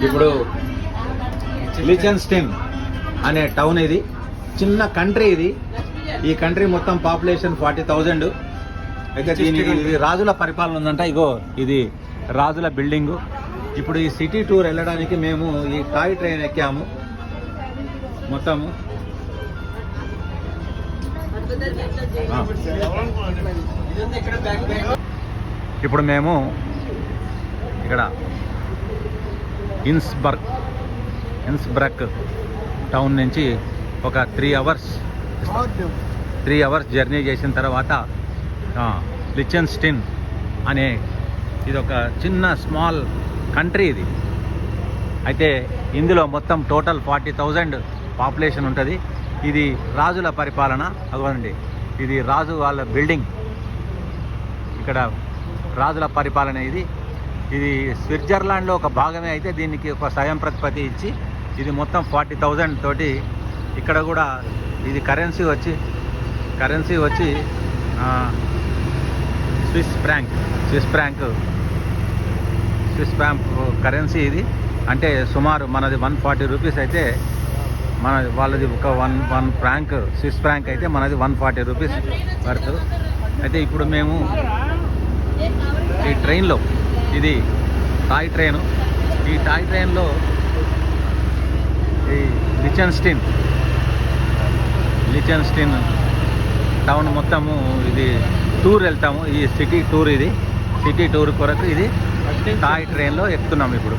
ఇప్పుడు లిచెన్స్టైన్ అనే టౌన్ ఇది, చిన్న కంట్రీ ఇది. ఈ కంట్రీ మొత్తం పాపులేషన్ 40,000. అయితే ఇది రాజుల పరిపాలన ఉందంట. ఇగో ఇది రాజుల బిల్డింగు. ఇప్పుడు ఈ సిటీ టూర్ వెళ్ళడానికి మేము ఈ టాయ్ ట్రైన్ ఎక్కాము మొత్తము. ఇప్పుడు మేము ఇక్కడ ఇన్స్బ్రక్ టౌన్ నుంచి ఒక 3 అవర్స్ జర్నీ చేసిన తర్వాత లిచెన్స్టైన్ అనే ఇది ఒక చిన్న స్మాల్ కంట్రీ ఇది. అయితే ఇందులో మొత్తం టోటల్ 40,000 పాపులేషన్ ఉంటుంది. ఇది రాజుల పరిపాలన. అదిగోండి, ఇది రాజు వాళ్ళ బిల్డింగ్. ఇక్కడ రాజుల పరిపాలన ఇది. ఇది స్విట్జర్లాండ్లో ఒక భాగమే. అయితే దీనికి ఒక స్వయం ప్రతిపత్తి ఇచ్చి ఇది మొత్తం 40,000 తోటి. ఇక్కడ కూడా ఇది కరెన్సీ వచ్చి స్విస్ ఫ్రాంక్ కరెన్సీ ఇది. అంటే సుమారు మనది 140 రూపీస్ అయితే వాళ్ళది ఒక వన్ ఫ్రాంక్, స్విస్ ఫ్రాంక్ అయితే మనది 140 రూపీస్ వర్త్. అయితే ఇప్పుడు మేము ఈ ట్రైన్లో, ఇది టాయ్ ట్రైను. ఈ టాయ్ ట్రైన్లో ఈ లిచెన్స్టైన్ టౌన్ మొత్తము ఇది టూర్ వెళ్తాము. ఈ సిటీ టూర్ కొరకు ఇది టాయ్ ట్రైన్లో ఎక్కుతున్నాము ఇప్పుడు.